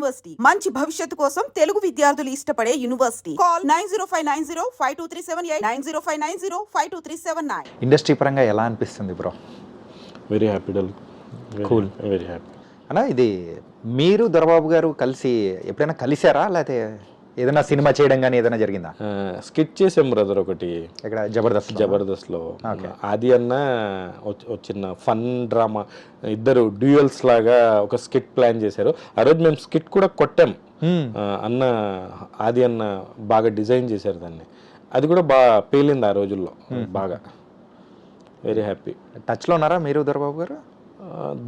University మంచి భవిష్యత్తు కోసం తెలుగు విద్యార్థులు ఇష్టపడే యూనివర్సిటీ. కాల్ 9059052378 9059052379. ఇండస్ట్రీ పరంగా ఎలా అనిపిస్తుంది bro? Very happy dull, cool, very happy. అన్నా ఇది మీరు దొరబాబు గారు కలిసి ఎప్పుడైనా కలిసారా, లేకపోతే ఏదైనా సినిమా చేయడం కానీ ఏదైనా జరిగిందా? స్కిట్ చేసాం బ్రదర్ ఒకటి ఇక్కడ జబర్దస్త్లో. ఆది అన్న చిన్న ఫన్ డ్రామా, ఇద్దరు డ్యూయల్స్ లాగా ఒక స్కిట్ ప్లాన్ చేశారు. ఆ రోజు మేము స్కిట్ కూడా కొట్టాం. అన్న ఆది అన్న బాగా డిజైన్ చేశారు దాన్ని. అది కూడా బాగా పేలింది ఆ రోజుల్లో బాగా. Very happy. టచ్లో ఉన్నారా మీరు దొరబాబు గారు?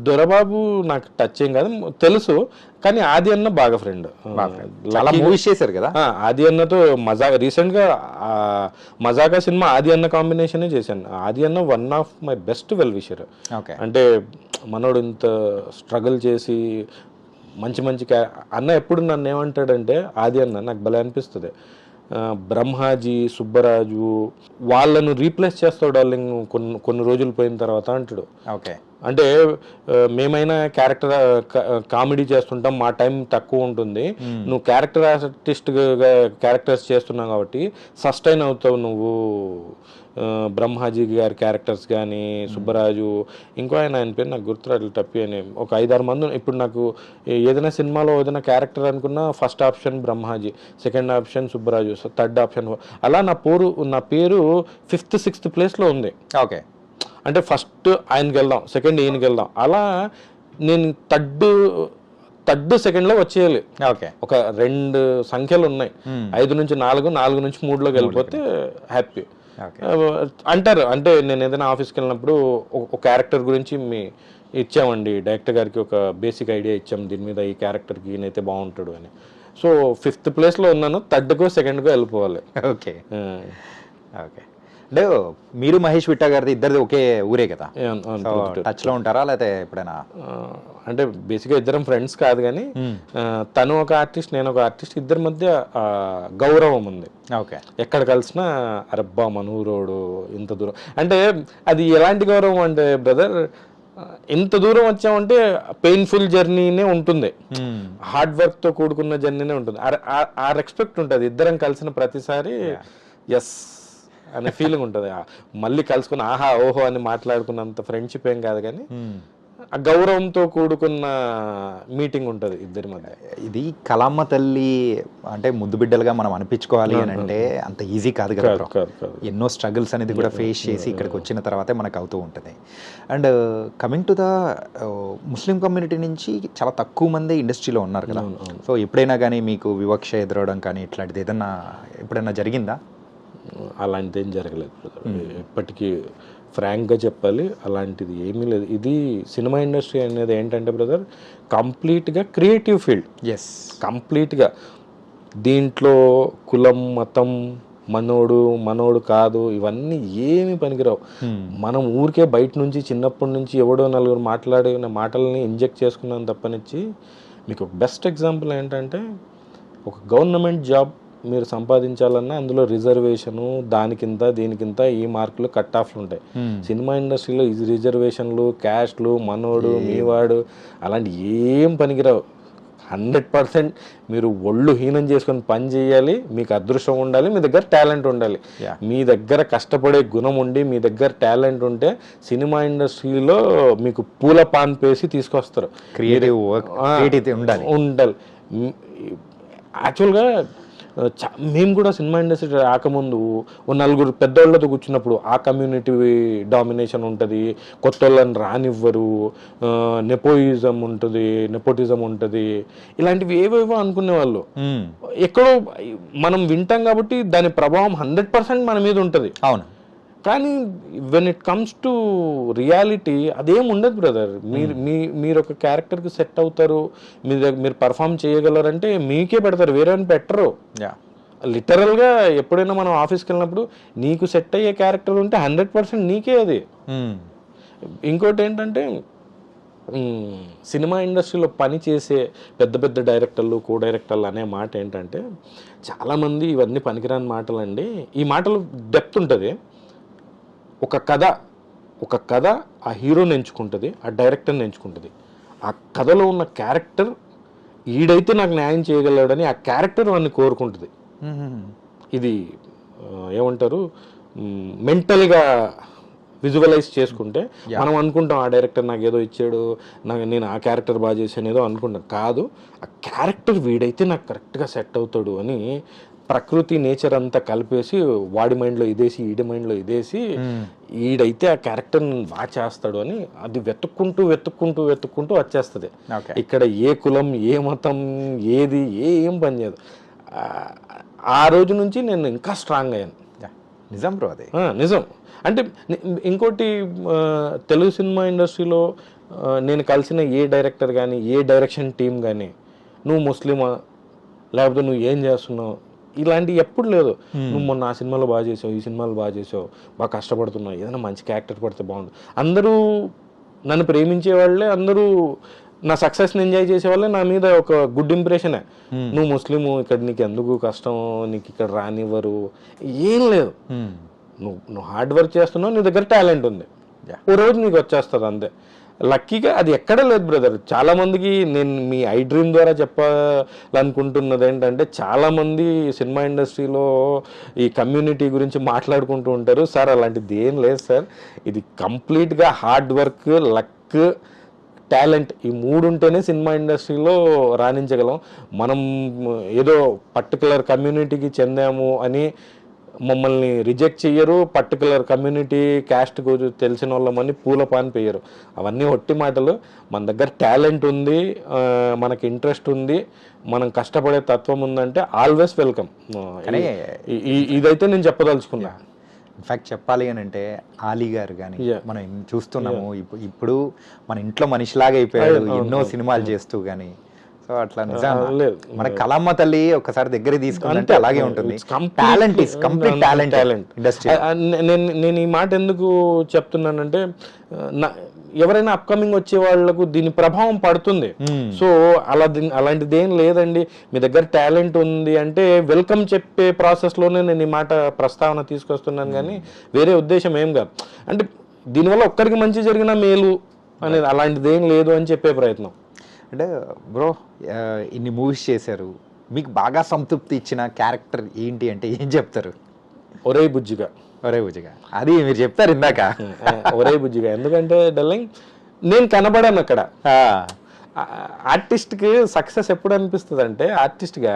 దొరబాబు నాకు టచ్ ఏం కాదు, తెలుసు, కానీ ఆది అన్న బాగా ఫ్రెండ్. చాలా మూవీస్ చేశారు కదా ఆది అన్నతో. రీసెంట్ గా మజాకా సినిమా ఆది అన్న కాంబినేషనే చేశాను. ఆది అన్న one of my best well wisher. అంటే మనోడు ఇంత స్ట్రగుల్ చేసి మంచి మంచి అన్న ఎప్పుడు నన్ను ఏమంటాడంటే, ఆది అన్న నాకు భలే అనిపిస్తుంది, బ్రహ్మాజీ, సుబ్బరాజు వాళ్ళను రీప్లేస్ చేస్తాడు డార్లింగ్ కొన్ని రోజులు పోయిన తర్వాత అంటాడు. ఓకే, అంటే మేమైనా క్యారెక్టర్ కామెడీ చేస్తుంటాం, మా టైం తక్కువ ఉంటుంది, నువ్వు క్యారెక్టర్ ఆర్టిస్ట్గా క్యారెక్టర్స్ చేస్తున్నావు కాబట్టి సస్టైన్ అవుతావు నువ్వు. బ్రహ్మాజీ గారి క్యారెక్టర్స్ కానీ, సుబ్బరాజు, ఇంకో ఆయన పేరు నాకు గుర్తురాట్లు, టప్పి అని ఒక 5-6 మంది. ఇప్పుడు నాకు ఏదైనా సినిమాలో ఏదైనా క్యారెక్టర్ అనుకున్నా first option Brahmaji, second option Subbaraju, third option అలా నా పేరు 5th 6th ప్లేస్లో ఉంది. ఓకే, అంటే ఫస్ట్ ఆయనకి వెళ్దాం, సెకండ్ ఈయనకి వెళ్దాం, అలా నేను థర్డ్ సెకండ్లో వచ్చేయాలి. ఓకే, ఒక 2 సంఖ్యలు ఉన్నాయి, 5 నుంచి 4, 4 నుంచి 3లోకి వెళ్ళిపోతే హ్యాపీ అంటారు. అంటే నేను ఏదైనా ఆఫీస్కి వెళ్ళినప్పుడు ఒక క్యారెక్టర్ గురించి ఇచ్చామండి డైరెక్టర్ గారికి, ఒక బేసిక్ ఐడియా ఇచ్చాం, దీని మీద ఈ క్యారెక్టర్కి ఈయనైతే బాగుంటాడు అని. సో 5th ప్లేస్లో ఉన్నాను, 3rd కో 2nd కో వెళ్ళిపోవాలి. Okay okay. అంటే మీరు మహేష్ విట్టా గారిది ఇద్దరిది ఒకే ఊరే కదా, టచ్లో ఉంటారా లేకపోతే ఎప్పుడైనా? అంటే బేసిక్గా ఇద్దరం ఫ్రెండ్స్ కాదు, కానీ తను ఒక ఆర్టిస్ట్, నేను ఒక ఆర్టిస్ట్, ఇద్దరి మధ్య గౌరవం ఉంది. ఓకే, ఎక్కడ కలిసినా అరబ్బా మనూరోడు ఇంత దూరం అంటే అది ఎలాంటి గౌరవం అంటే బ్రదర్, ఇంత దూరం వచ్చామంటే పెయిన్ఫుల్ జర్నీనే ఉంటుంది, హార్డ్ వర్క్తో కూడుకున్న జర్నీనే ఉంటుంది. ఆ రెస్పెక్ట్ ఉంటుంది ఇద్దరం కలిసిన ప్రతిసారి. ఎస్ అనే ఫీలింగ్ ఉంటుంది. మళ్ళీ కలుసుకుని ఆహా ఓహో అని మాట్లాడుకున్నంత ఫ్రెండ్షిప్ ఏం కాదు, కానీ ఆ గౌరవంతో కూడుకున్న మీటింగ్ ఉంటుంది ఇద్దరి మధ్య. ఇది కళమ్మ తల్లి అంటే ముద్దు బిడ్డలుగా మనం అనిపించుకోవాలి అని అంటే అంత ఈజీ కాదు కదా. ఎన్నో స్ట్రగుల్స్ అనేది కూడా ఫేస్ చేసి ఇక్కడికి వచ్చిన తర్వాతే మనకు అవుతూ ఉంటుంది. And coming to the Muslim community నుంచి చాలా తక్కువ మంది ఇండస్ట్రీలో ఉన్నారు కదా. సో ఎప్పుడైనా కానీ మీకు వివక్ష ఎదురవడం కానీ ఇట్లాంటిది ఏదన్నా ఎప్పుడైనా జరిగిందా? అలాంటిది ఏం జరగలేదు ఇప్పటికీ, ఫ్రాంక్గా చెప్పాలి, అలాంటిది ఏమీ లేదు. ఇది సినిమా ఇండస్ట్రీ అనేది ఏంటంటే బ్రదర్, కంప్లీట్గా క్రియేటివ్ ఫీల్డ్. ఎస్, కంప్లీట్గా దీంట్లో కులం, మతం, మనోడు కాదు, ఇవన్నీ ఏమి పనికిరావు. మనం ఊరికే బయట నుంచి చిన్నప్పటి నుంచి ఎవడో నలుగురు మాట్లాడిన మాటలని ఇంజెక్ట్ చేసుకున్నాం తప్పనిచ్చి. మీకు ఒక బెస్ట్ ఎగ్జాంపుల్ ఏంటంటే, ఒక గవర్నమెంట్ జాబ్ మీరు సంపాదించాలన్నా అందులో రిజర్వేషను, దానికింత దీనికింత ఈ మార్కులు కట్ ఆఫ్లు ఉంటాయి. సినిమా ఇండస్ట్రీలో ఈ రిజర్వేషన్లు, క్యాస్ట్లు, మనోడు, మీవాడు అలాంటి ఏం పనికిరావు. 100% మీరు ఒళ్ళు హీనం చేసుకొని పని చేయాలి, మీకు అదృష్టం ఉండాలి, మీ దగ్గర టాలెంట్ ఉండాలి. మీ దగ్గర కష్టపడే గుణం ఉండి మీ దగ్గర టాలెంట్ ఉంటే సినిమా ఇండస్ట్రీలో మీకు పూల పాన్ పేసి తీసుకొస్తారు. క్రియేటివ్ ఉండాలి. యాక్చువల్గా మేము కూడా సినిమా ఇండస్ట్రీ రాకముందు ఓ 4 పెద్దోళ్ళతో కూర్చున్నప్పుడు ఆ కమ్యూనిటీ డామినేషన్ ఉంటుంది, కొత్త వాళ్ళని రానివ్వరు, నెపోటిజం ఉంటుంది, ఇలాంటివి ఏవేవో అనుకునేవాళ్ళు. ఎక్కడో మనం వింటాం కాబట్టి దాని ప్రభావం 100% మన మీద ఉంటుంది. అవును, కానీ when it comes to reality అదేం ఉండదు బ్రదర్. మీరు ఒక క్యారెక్టర్కి సెట్ అవుతారు, మీరు పర్ఫామ్ చేయగలరంటే మీకే పెడతారు, వేరే పెట్టరు. లిటరల్గా ఎప్పుడైనా మనం ఆఫీస్కి వెళ్ళినప్పుడు నీకు సెట్ అయ్యే క్యారెక్టర్ ఉంటే 100% నీకే అది. ఇంకోటి ఏంటంటే, సినిమా ఇండస్ట్రీలో పనిచేసే పెద్ద పెద్ద డైరెక్టర్లు, కో డైరెక్టర్లు అనే మాట ఏంటంటే, చాలామంది ఇవన్నీ పనికిరాని మాటలండి. ఈ మాటలు డెప్త్ ఉంటుంది. ఒక కథ ఆ హీరోని ఎంచుకుంటుంది, ఆ డైరెక్టర్ని ఎంచుకుంటుంది. ఆ కథలో ఉన్న క్యారెక్టర్ ఈడైతే నాకు న్యాయం చేయగలడని ఆ క్యారెక్టర్ వాడిని కోరుకుంటుంది. ఇది ఏమంటారు, మెంటల్గా విజువలైజ్ చేసుకుంటే మనం అనుకుంటాం ఆ డైరెక్టర్ నాకు ఏదో ఇచ్చాడు, నేను ఆ క్యారెక్టర్ బాగా చేశాను ఏదో అనుకుంటాం. కాదు, ఆ క్యారెక్టర్ వీడైతే నాకు కరెక్ట్గా సెట్ అవుతాడు అని ప్రకృతి నేచర్ అంతా కలిపేసి వాడి మైండ్లో ఇదేసి ఈడి మైండ్లో ఇదేసి ఈడైతే ఆ క్యారెక్టర్ బాగా చేస్తాడు అని అది వెతుక్కుంటూ వెతుక్కుంటూ వెతుక్కుంటూ వచ్చేస్తుంది. ఇక్కడ ఏ కులం ఏ మతం ఏది ఏం పని చేయదు. ఆ రోజు నుంచి నేను ఇంకా స్ట్రాంగ్ అయ్యాను. నిజం బ్రో, అది నిజం. అంటే ఇంకోటి, తెలుగు సినిమా ఇండస్ట్రీలో నేను కలిసిన ఏ డైరెక్టర్ కానీ ఏ డైరెక్షన్ టీం కానీ నువ్వు ముస్లిమా లేకపోతే నువ్వు ఏం చేస్తున్నావు ఇలాంటివి ఎప్పుడు లేదు. నువ్వు మొన్న ఆ సినిమాలో బాగా చేసావు, ఈ సినిమాలో బాగా చేసావు, బాగా కష్టపడుతున్నావు, ఏదైనా మంచి క్యారెక్టర్ పడితే బాగుంది. అందరూ నన్ను ప్రేమించే వాళ్ళే, అందరూ నా సక్సెస్ని ఎంజాయ్ చేసేవాళ్ళే, నా మీద ఒక గుడ్ ఇంప్రెషనే. నువ్వు ముస్లిము, ఇక్కడ నీకు ఎందుకు కష్టం, నీకు ఇక్కడ రానివ్వరు, ఏం లేదు. నువ్వు హార్డ్ వర్క్ చేస్తున్నావు, నీ దగ్గర టాలెంట్ ఉంది, ఓ రోజు నీకు వచ్చేస్తుంది అంతే. లక్కీగా అది ఎక్కడ లేదు బ్రదర్. చాలా మందికి నేను మీ ఐ డ్రీమ్ ద్వారా చెప్పాలనుకుంటున్నది ఏంటంటే, చాలామంది సినిమా ఇండస్ట్రీలో ఈ కమ్యూనిటీ గురించి మాట్లాడుకుంటూ ఉంటారు. సార్ అలాంటిది ఏం లేదు సార్, ఇది కంప్లీట్గా హార్డ్ వర్క్, లక్, టాలెంట్, ఈ మూడు ఉంటేనే సినిమా ఇండస్ట్రీలో రాణించగలం. మనం ఏదో పర్టికులర్ కమ్యూనిటీకి చెందాము అని మమ్మల్ని రిజెక్ట్ చెయ్యరు, పర్టికులర్ కమ్యూనిటీ క్యాస్ట్ తెలిసిన వాళ్ళమని పూల పాన్ పేయరు. అవన్నీ ఒట్టి మాటలు. మన దగ్గర టాలెంట్ ఉంది, మనకి ఇంట్రెస్ట్ ఉంది, మనం కష్టపడే తత్వం ఉందంటే ఆల్వేస్ వెల్కమ్. ఇదైతే నేను చెప్పదలుచుకున్నా. ఇన్ఫ్యాక్ట్ చెప్పాలి అని అంటే ఆలీ గారు కానీ మనం చూస్తున్నాము, ఇప్పుడు మన ఇంట్లో మనిషిలాగా అయిపోయాడు ఎన్నో సినిమాలు చేస్తూ కానీ. సో అట్లా నిజంగా మన కళమ్మ తల్లి ఒకసారి దగ్గర తీసుకుంటే అలాగే ఉంటుంది. Talent is complete talent industry. నేను ఈ మాట ఎందుకు చెప్తున్నానంటే, ఎవరైనా అప్కమింగ్ వచ్చే వాళ్ళకు దీని ప్రభావం పడుతుంది. సో అలాంటిది ఏం లేదండి, మీ దగ్గర టాలెంట్ ఉంది అంటే వెల్కమ్ చెప్పే ప్రాసెస్లోనే నేను ఈ మాట ప్రస్తావన తీసుకొస్తున్నాను, కానీ వేరే ఉద్దేశం ఏం కాదు. అంటే దీనివల్ల ఒక్కరికి మంచి జరిగిన మేలు అనేది అలాంటిది ఏం లేదు అని చెప్పే ప్రయత్నం. అంటే బ్రో, ఇన్ని మూవీస్ చేశారు, మీకు బాగా సంతృప్తి ఇచ్చిన క్యారెక్టర్ ఏంటి అంటే ఏం చెప్తారు? ఒరే బుజ్జిగా. ఒరే బుజ్జిగా, అది మీరు చెప్తారు ఇందాక. ఒరే బుజ్జిగా ఎందుకంటే డార్లింగ్, నేను కనబడాను అక్కడ. ఆర్టిస్ట్కి సక్సెస్ ఎప్పుడు అనిపిస్తుంది అంటే, ఆర్టిస్ట్గా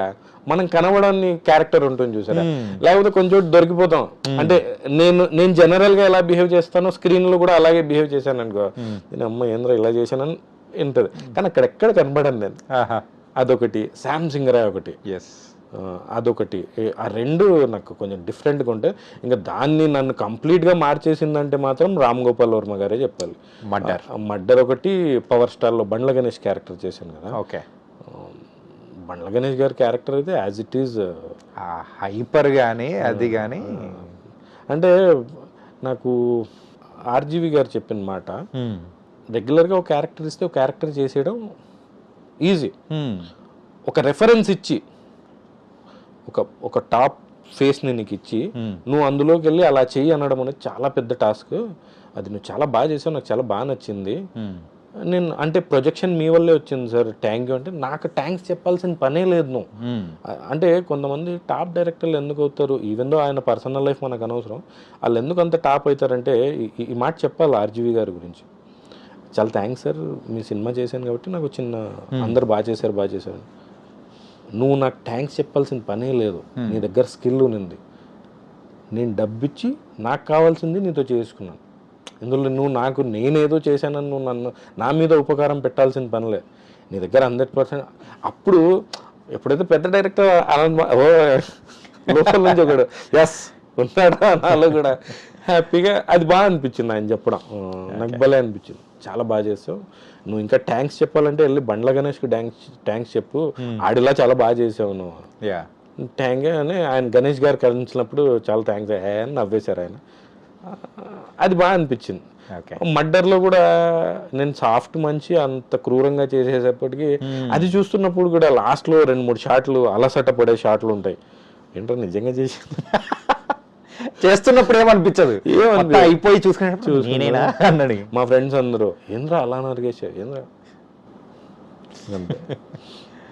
మనం కనబడని క్యారెక్టర్ ఉంటుంది చూసారా, లేకపోతే కొంచెం దొరికిపోతాం. అంటే నేను జనరల్గా ఎలా బిహేవ్ చేస్తానో స్క్రీన్లో కూడా అలాగే బిహేవ్ చేశాను అనుకో, నేను అమ్మ ఏంద్ర ఇలా చేశానని ఉంటుంది, కానీ అక్కడెక్కడ కనబడను నేను. అదొకటి. శామ్ సింగరాయ్ ఒకటి, అదొకటి. ఆ రెండు నాకు కొంచెం డిఫరెంట్గా ఉంటాయి. ఇంకా దాన్ని నన్ను కంప్లీట్గా మార్చేసిందంటే మాత్రం రామ్ గోపాల్ వర్మ గారే చెప్పాలి. మర్డర్ ఒకటి, పవర్ స్టార్లో బండ్ల గణేష్ క్యారెక్టర్ చేశాను కదా. ఓకే. బండ్ల గణేష్ గారి క్యారెక్టర్ అయితే యాజ్ ఇట్ ఈజ్ హైపర్ కానీ అది కానీ. అంటే నాకు ఆర్జీవి గారు చెప్పిన మాట, రెగ్యులర్గా ఒక క్యారెక్టర్ ఇస్తే ఒక క్యారెక్టర్ చేసేయడం ఈజీ. ఒక రెఫరెన్స్ ఇచ్చి ఒక టాప్ ఫేస్ని నీకు ఇచ్చి నువ్వు అందులోకి వెళ్ళి అలా చెయ్యి అనడం అనేది చాలా పెద్ద టాస్క్. అది నువ్వు చాలా బాగా చేసావు, నాకు చాలా బాగా నచ్చింది. నేను అంటే ప్రొజెక్షన్ మీ వల్లే వచ్చింది సార్, థ్యాంక్ యూ అంటే నాకు థ్యాంక్స్ చెప్పాల్సిన పనే లేదు నువ్వు. అంటే కొంతమంది టాప్ డైరెక్టర్లు ఎందుకు అవుతారు, ఈవెన్ దో ఆయన పర్సనల్ లైఫ్ మనకు అనవసరం, వాళ్ళు ఎందుకు అంత టాప్ అవుతారంటే ఈ మాట చెప్పాలి ఆర్జీవి గారి గురించి. చాలా థ్యాంక్స్ సార్, మీ సినిమా చేశాను కాబట్టి నాకు చిన్న అందరు బాగా చేశారు. నువ్వు నాకు థ్యాంక్స్ చెప్పాల్సిన పనే లేదు, నీ దగ్గర స్కిల్ ఉంది, నేను డబ్బిచ్చి నాకు కావాల్సింది నీతో చేసుకున్నాను. ఇందులో నువ్వు నేనేదో చేశానని నువ్వు నన్ను నా మీద ఉపకారం పెట్టాల్సిన పనిలే, నీ దగ్గర 100%. అప్పుడు ఎప్పుడైతే పెద్ద డైరెక్టర్ లోకల్ నుంచి ఒకడు ఎస్ ఉన్నాడా నాలో కూడా హ్యాపీగా, అది బాగా అనిపించింది ఆయన చెప్పడం, నాకు భలే అనిపించింది. చాలా బాగా చేసావు, నువ్వు ఇంకా థ్యాంక్స్ చెప్పాలంటే వెళ్ళి బండ్ల గణేష్కి థ్యాంక్స్ చెప్పు, ఆడిలా చాలా బాగా చేసావు నువ్వు. థ్యాంక్ యూ అని ఆయన గణేష్ గారు కలిసినప్పుడు చాలా థ్యాంక్స్ అని నవ్వేశారు ఆయన. అది బాగా అనిపించింది. మర్డర్లో కూడా నేను సాఫ్ట్ మంచి అంత క్రూరంగా చేసేటప్పటికి అది చూస్తున్నప్పుడు కూడా లాస్ట్లో 2-3 షాట్లు అలసట పడే షాట్లు ఉంటాయి. ఏంటో నిజంగా చేస్తున్నప్పుడు ఏమనిపించదు, అయిపోయి చూసుకునే మా ఫ్రెండ్స్ అందరూ ఏంద్రా అలా నరిగేశారు ఏంద్రా.